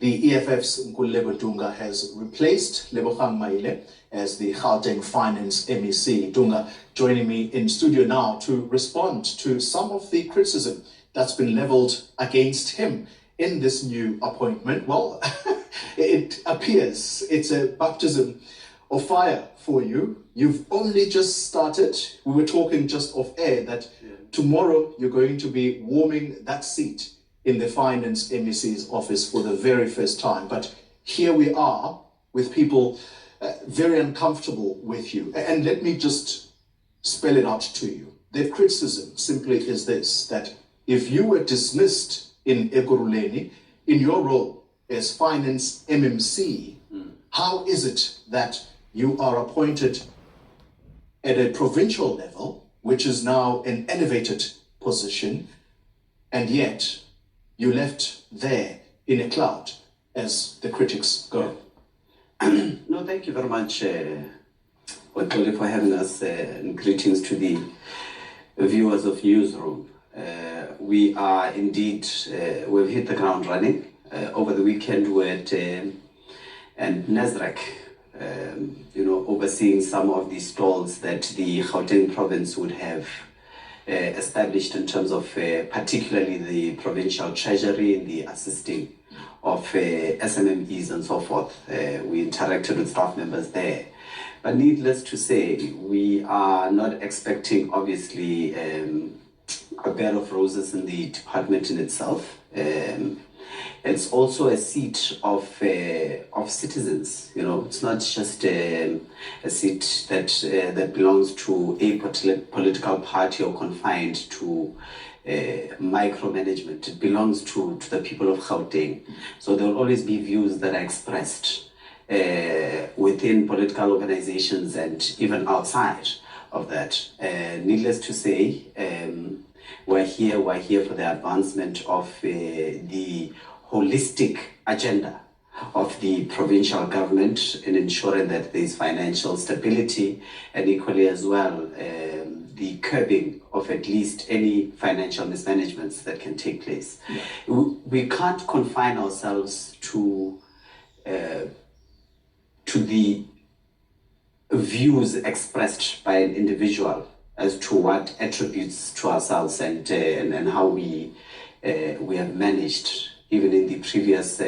The EFF's Nkululeko Dunga has replaced Lebogang Maile as the Gauteng Finance MEC. Dunga joining me in studio now to respond to some of the criticism that's been leveled against him in this new appointment. Well, it appears it's a baptism of fire for you. You've only just started. We were talking just off air that tomorrow you're going to be warming that seat in the Finance MEC's office for the very first time. But here we are with people very uncomfortable with you. And let me just spell it out to you. The criticism simply is this, that if you were dismissed in Ekurhuleni in your role as Finance MMC, how is it that you are appointed at a provincial level, which is now an elevated position, and yet you left there in a cloud, as the critics go? No, thank you very much, Otlole, for having us, and greetings to the viewers of Newsroom. We are indeed, we've hit the ground running. Over the weekend we were at Nasrec, overseeing some of the stalls that the Gauteng province would have established in terms of particularly the provincial treasury and the assisting of SMMEs and so forth. We interacted with staff members there. But needless to say, we are not expecting, obviously, a bed of roses in the department in itself. It's also a seat of citizens. It's not just a seat that belongs to a political party or confined to micromanagement. It belongs to the people of Gauteng. So there will always be views that are expressed within political organizations and even outside of that. Needless to say, we're here for the advancement of the holistic agenda of the provincial government in ensuring that there is financial stability, and equally as well the curbing of at least any financial mismanagements that can take place. Yeah. We can't confine ourselves to the views expressed by an individual as to what attributes to ourselves and how we have managed even in the previous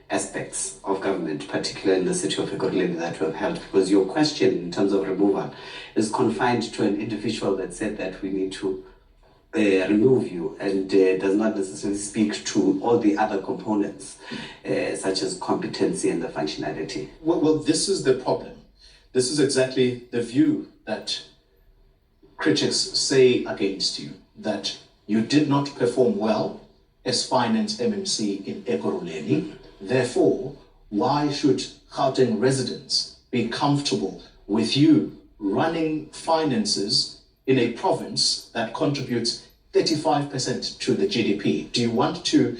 aspects of government, particularly in the city of Ekurhuleni that we have held. Because your question in terms of removal is confined to an individual that said that we need to remove you, and does not necessarily speak to all the other components, such as competency and the functionality. Well, this is the problem. This is exactly the view that critics say against you, that you did not perform well as Finance MMC in Ekurhuleni. Therefore, why should Gauteng residents be comfortable with you running finances in a province that contributes 35% to the GDP? Do you want to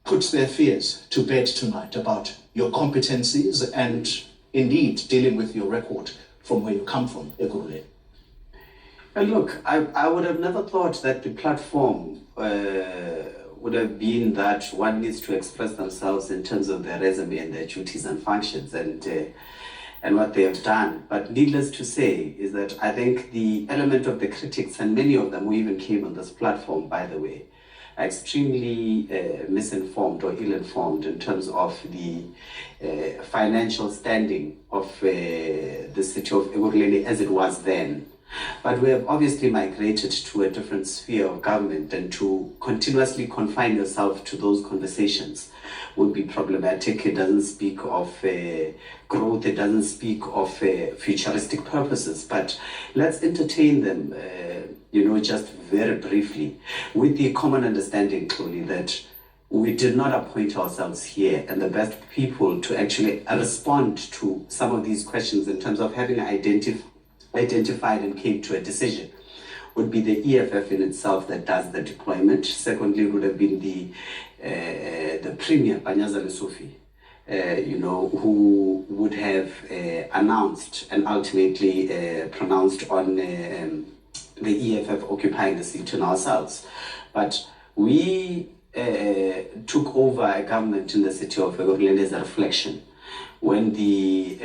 put their fears to bed tonight about your competencies and indeed dealing with your record from where you come from, Ekurhuleni? And look, I would have never thought that the platform would have been that one needs to express themselves in terms of their resume and their duties and functions and what they have done. But needless to say is that I think the element of the critics, and many of them who even came on this platform, by the way, are extremely misinformed or ill-informed in terms of the financial standing of the city of Ekurhuleni as it was then. But we have obviously migrated to a different sphere of government, and to continuously confine yourself to those conversations would be problematic. It doesn't speak of growth, it doesn't speak of futuristic purposes, but let's entertain them, just very briefly, with the common understanding, clearly, that we did not appoint ourselves here, and the best people to actually respond to some of these questions in terms of having identified and came to a decision would be the EFF in itself that does the deployment. Secondly, it would have been the Premier, Panyaza Lesufi, who would have announced and ultimately pronounced on the EFF occupying the seat in ourselves. But we took over a government in the city of Ekurhuleni as a reflection, when the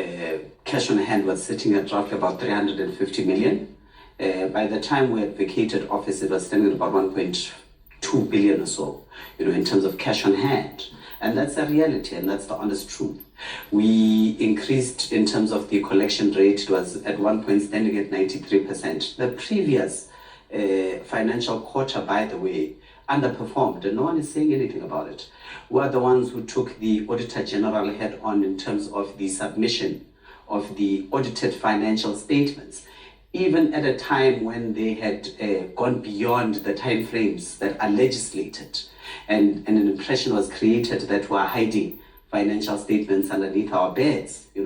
cash on hand was sitting at roughly about 350 million. By the time we had vacated office, it was standing at about 1.2 billion or so, in terms of cash on hand. And that's a reality, and that's the honest truth. We increased in terms of the collection rate. It was at one point standing at 93%. The previous financial quarter, by the way, underperformed, and no one is saying anything about it. We are the ones who took the Auditor General head on in terms of the submission of the audited financial statements, even at a time when they had gone beyond the timeframes that are legislated, and an impression was created that we are hiding financial statements underneath our beds. We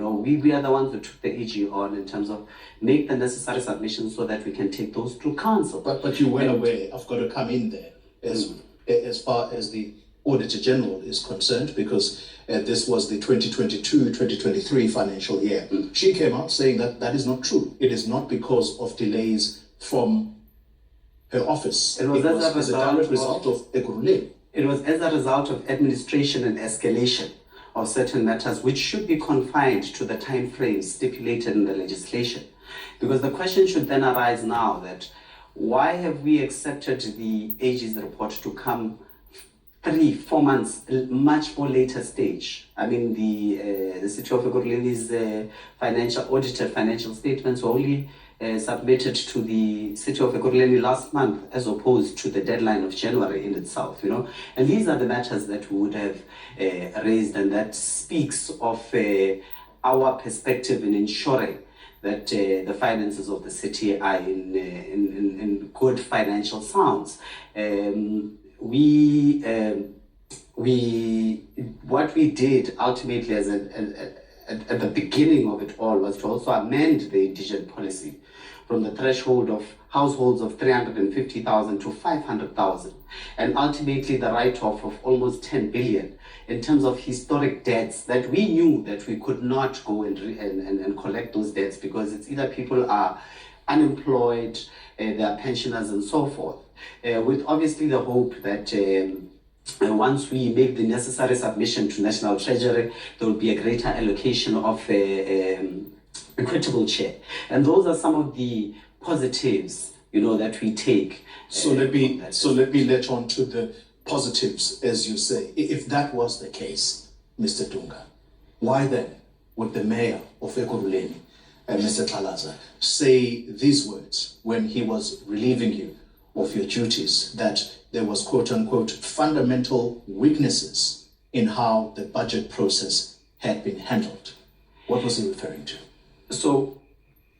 are the ones who took the AG on in terms of make the necessary submissions so that we can take those to council. But you were aware, I've got to come in there, as far as the Auditor General is concerned, because this was the 2022-2023 financial year. She came out saying that is not true. It is not because of delays from her office. It was as a direct result of Ekurhuleni. It was as a result of administration and escalation of certain matters which should be confined to the time frames stipulated in the legislation. Because the question should then arise now that why have we accepted the AG's report to come 3-4 months much more later stage? I mean, the city of Ekurhuleni's audited financial statements were only submitted to the city of Ekurhuleni last month, as opposed to the deadline of January in itself, And these are the matters that we would have raised, and that speaks of our perspective in ensuring that the finances of the city are in good financial sounds. What we did ultimately at the beginning of it all was to also amend the indigent policy from the threshold of households of 350,000 to 500,000, and ultimately the write-off of almost 10 billion in terms of historic debts that we knew that we could not go and collect those debts, because it's either people are unemployed, they are pensioners and so forth, with obviously the hope that once we make the necessary submission to National Treasury, there will be a greater allocation of equitable share. And those are some of the positives, that we take. So let me let on to the positives, as you say. If that was the case, Mr. Dunga, why then would the mayor of Ekurhuleni, Mr. Xalaza, say these words when he was relieving you of your duties, that there was quote-unquote fundamental weaknesses in how the budget process had been handled? What was he referring to? So,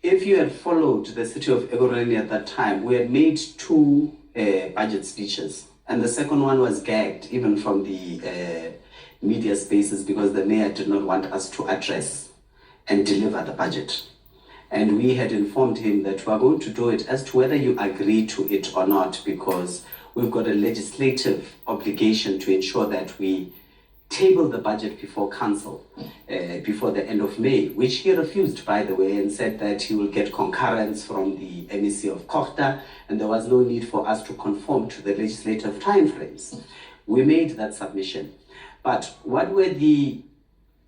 if you had followed the city of Ekurhuleni at that time, we had made 2 budget speeches, and the second one was gagged even from the media spaces, because the mayor did not want us to address and deliver the budget. And we had informed him that we are going to do it as to whether you agree to it or not, because we've got a legislative obligation to ensure that we table the budget before council before the end of May, which he refused, by the way, and said that he will get concurrence from the MEC of Kochta, and there was no need for us to conform to the legislative timeframes. We made that submission. But what were the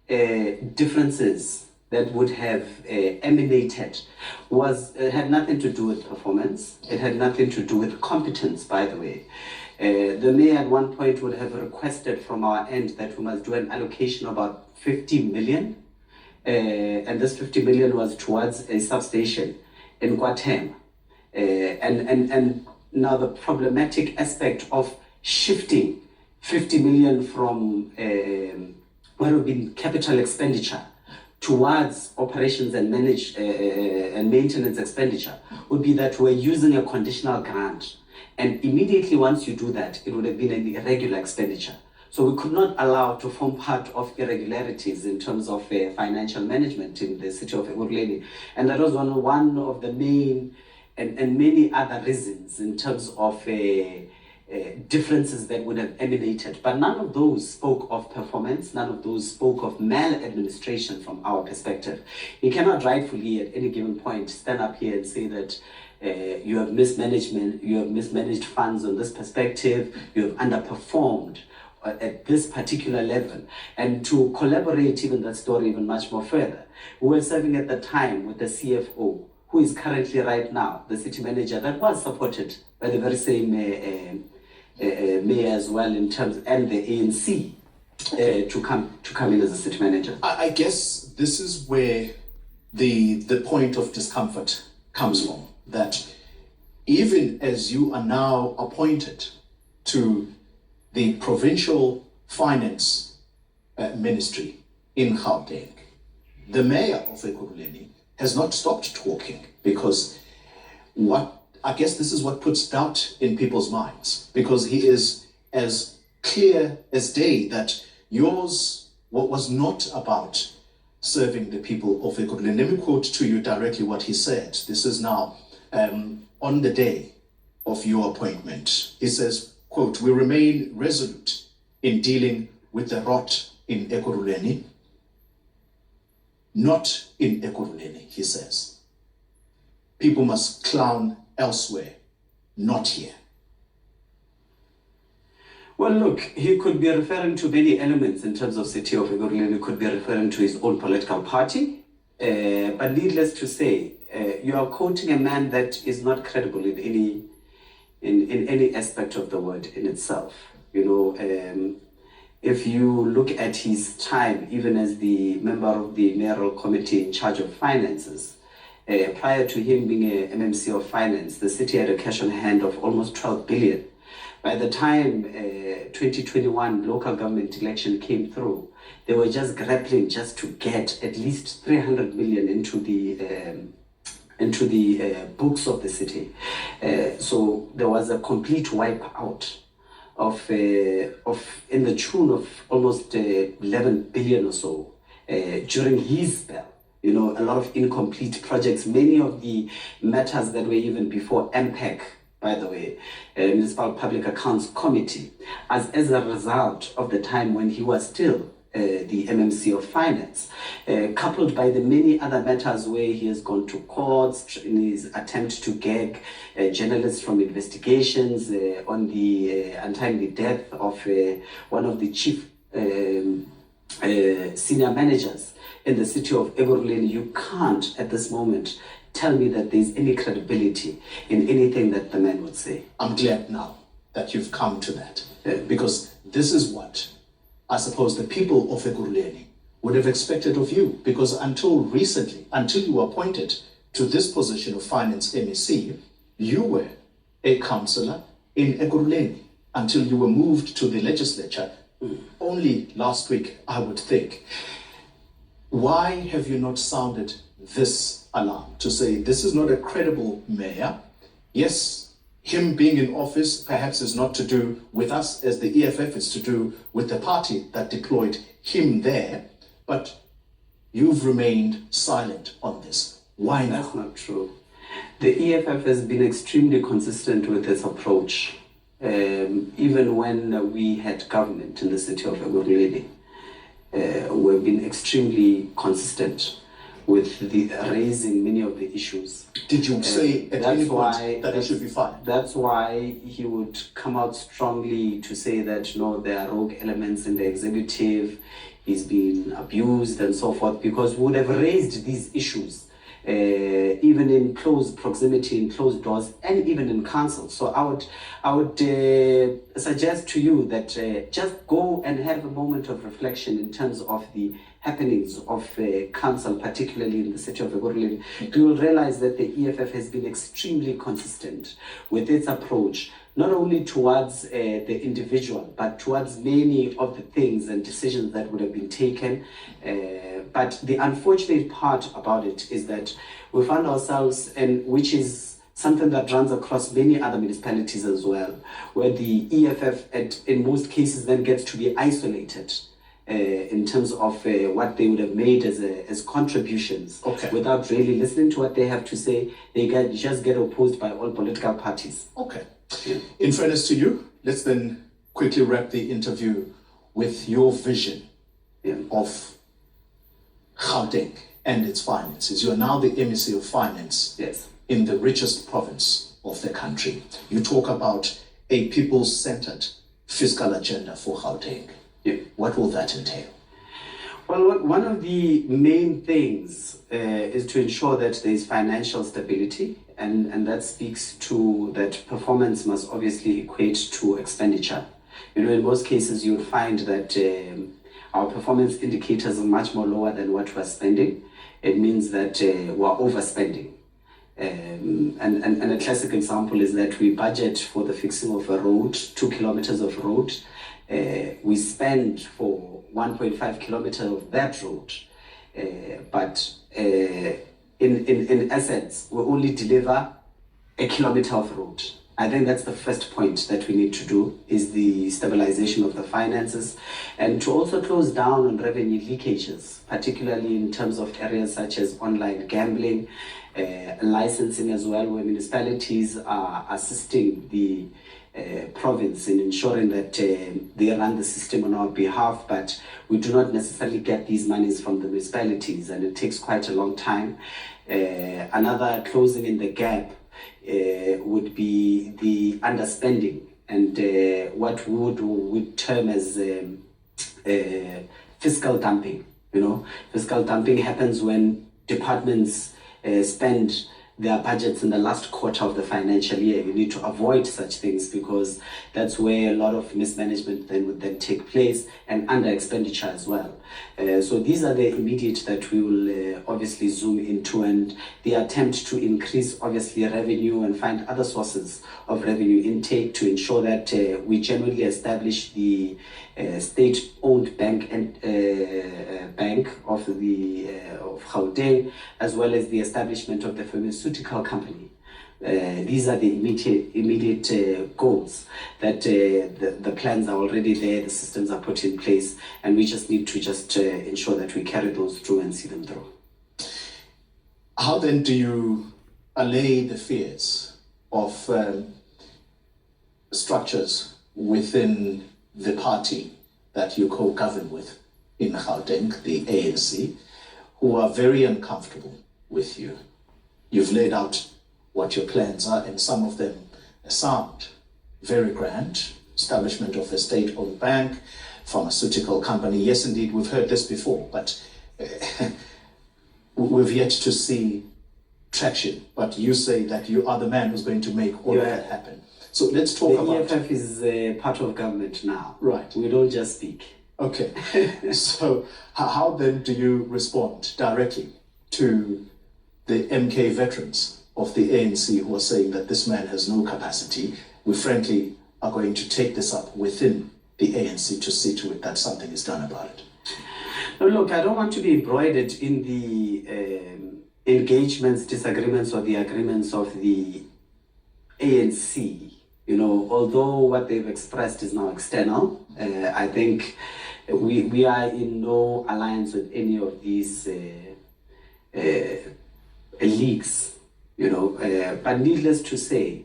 differences that would have emanated had nothing to do with performance. It had nothing to do with competence, by the way. The mayor at one point would have requested from our end that we must do an allocation of about 50 million. And this 50 million was towards a substation in Gauteng. And now the problematic aspect of shifting 50 million from what would be capital expenditure towards operations and and maintenance expenditure would be that we're using a conditional grant. And immediately once you do that, it would have been an irregular expenditure. So we could not allow to form part of irregularities in terms of financial management in the city of Ekurhuleni. And that was one of the main and many other reasons in terms of differences that would have emanated. But none of those spoke of performance, none of those spoke of maladministration from our perspective. You cannot rightfully at any given point stand up here and say that you have mismanagement, you have mismanaged funds on this perspective, you have underperformed at this particular level. And to collaborate even that story even much more further, we were serving at the time with the CFO, who is currently right now the city manager that was supported by the very same mayor as well in terms, and the ANC to come in as a city manager. I guess this is where the point of discomfort comes from, that even as you are now appointed to the provincial finance ministry in Gauteng, the mayor of Ekurhuleni has not stopped talking, because I guess this is what puts doubt in people's minds, because he is as clear as day that yours was not about serving the people of Ekurhuleni. Let me quote to you directly what he said. This is now on the day of your appointment. He says, quote, "We remain resolute in dealing with the rot in Ekurhuleni, not in Ekurhuleni," he says. "People must clown elsewhere, not here." Well, look, he could be referring to many elements in terms of city of Ekurhuleni. He could be referring to his own political party. But needless to say, you are quoting a man that is not credible in any aspect of the word in itself. You know, if you look at his time, even as the member of the mayoral committee in charge of finances, prior to him being a MMC of finance, the city had a cash on hand of almost 12 billion. By the time 2021 local government election came through, they were just grappling just to get at least 300 million into the books of the city. So there was a complete wipe out of in the tune of almost 11 billion or so during his spell. You know, a lot of incomplete projects, many of the matters that were even before MPEC, by the way, Municipal Public Accounts Committee, as a result of the time when he was still the MMC of Finance, coupled by the many other matters where he has gone to courts in his attempt to gag journalists from investigations on the untimely death of one of the chief senior managers in the city of Ekurhuleni. You can't at this moment tell me that there's any credibility in anything that the man would say. I'm glad now that you've come to that, because this is what I suppose the people of Ekurhuleni would have expected of you, because until recently, until you were appointed to this position of finance MEC, you were a councillor in Ekurhuleni until you were moved to the legislature only last week, I would think. Why have you not sounded this alarm to say this is not a credible mayor? Yes, him being in office perhaps is not to do with us as the EFF, it's to do with the party that deployed him there, but you've remained silent on this. Why now? That's not true. The EFF has been extremely consistent with its approach, even when we had government in the city of Ekurhuleni. We've been extremely consistent with the raising many of the issues. Did you say at any point that it should be fired? That's why he would come out strongly to say that no, there are rogue elements in the executive, he's been abused and so forth, because we would have raised these issues even in close proximity, in closed doors, and even in council. So I would suggest to you that just go and have a moment of reflection in terms of the happenings of council, particularly in the city of Ekurhuleni. You will realize that the EFF has been extremely consistent with its approach, not only towards the individual, but towards many of the things and decisions that would have been taken. But the unfortunate part about it is that we found ourselves, and which is something that runs across many other municipalities as well, where the EFF in most cases then gets to be isolated in terms of what they would have made as contributions, without really listening to what they have to say. They just get opposed by all political parties. Okay. Yeah. In fairness to you, let's then quickly wrap the interview with your vision of Gauteng and its finances. You are now the MEC of Finance. Yes. in the richest province of the country. You talk about a people-centered fiscal agenda for Gauteng. Yeah. What will that entail? Well, one of the main things is to ensure that there is financial stability, and that speaks to that performance must obviously equate to expenditure. You know, in most cases, you would find that our performance indicators are much more lower than what we're spending. It means that we're overspending. And a classic example is that we budget for the fixing of a road, 2 kilometers of road. We spend for 1.5 kilometers of that road, but in essence, we only deliver a kilometer of road. I think that's the first point that we need to do, is the stabilization of the finances, and to also close down on revenue leakages, particularly in terms of areas such as online gambling, licensing as well, where municipalities are assisting the province in ensuring that they run the system on our behalf, but we do not necessarily get these monies from the municipalities, and it takes quite a long time. Another closing in the gap would be the underspending, and what we would term as fiscal dumping. You know, fiscal dumping happens when departments spend their budgets in the last quarter of the financial year. You need to avoid such things, because that's where a lot of mismanagement would then take place, and under expenditure as well. So these are the immediate that we will obviously zoom into, and the attempt to increase obviously revenue and find other sources of revenue intake to ensure that we genuinely establish the state-owned bank and bank of Gauteng, as well as the establishment of the pharmaceutical company. These are the immediate goals that the plans are already there, the systems are put in place, and we just need to ensure that we carry those through and see them through. How then do you allay the fears of structures within the party that you co-govern with in Gauteng, the ANC, who are very uncomfortable with you? You've laid out what your plans are, and some of them sound very grand. Establishment of a state-owned bank, pharmaceutical company. Yes, indeed, we've heard this before, but we've yet to see traction. But you say that you are the man who's going to make all of that happen. So let's talk about... The EFF is part of government now. Right. We don't just speak. Okay. So how then do you respond directly to the MK veterans of the ANC who are saying that this man has no capacity? We frankly are going to take this up within the ANC to see to it that something is done about it. No, look, I don't want to be embroidered in the engagements, disagreements, or the agreements of the ANC. You know, although what they've expressed is now external, I think we are in no alliance with any of these leagues, you know. But needless to say,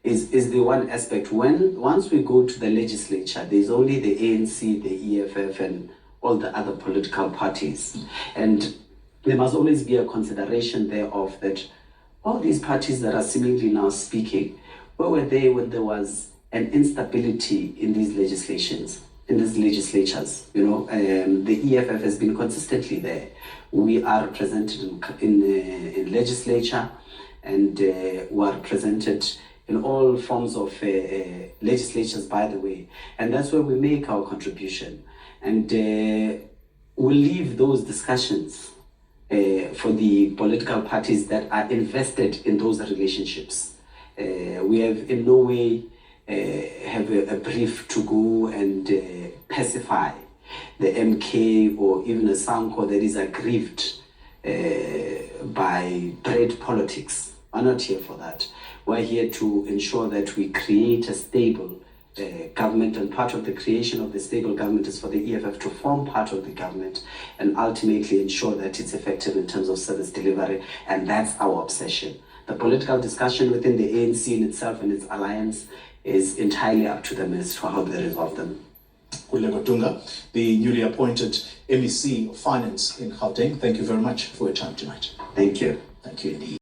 is the one aspect. Once we go to the legislature, there's only the ANC, the EFF, and all the other political parties. And there must always be a consideration thereof that all these parties that are seemingly now speaking, where were they when there was an instability in these legislations, in these legislatures? You know, the EFF has been consistently there. We are represented in legislature, and we are represented in all forms of legislatures, by the way. And that's where we make our contribution. And we'll leave those discussions for the political parties that are invested in those relationships. We have in no way have a brief to go and pacify the MK or even a Sanko that is aggrieved by trade politics. We're not here for that. We're here to ensure that we create a stable government, and part of the creation of the stable government is for the EFF to form part of the government and ultimately ensure that it's effective in terms of service delivery, and that's our obsession. The political discussion within the ANC in itself and its alliance is entirely up to them as to how they resolve them. Ekurhuleni Dunga, the newly appointed MEC of Finance in Gauteng, thank you very much for your time tonight. Thank you. Thank you indeed.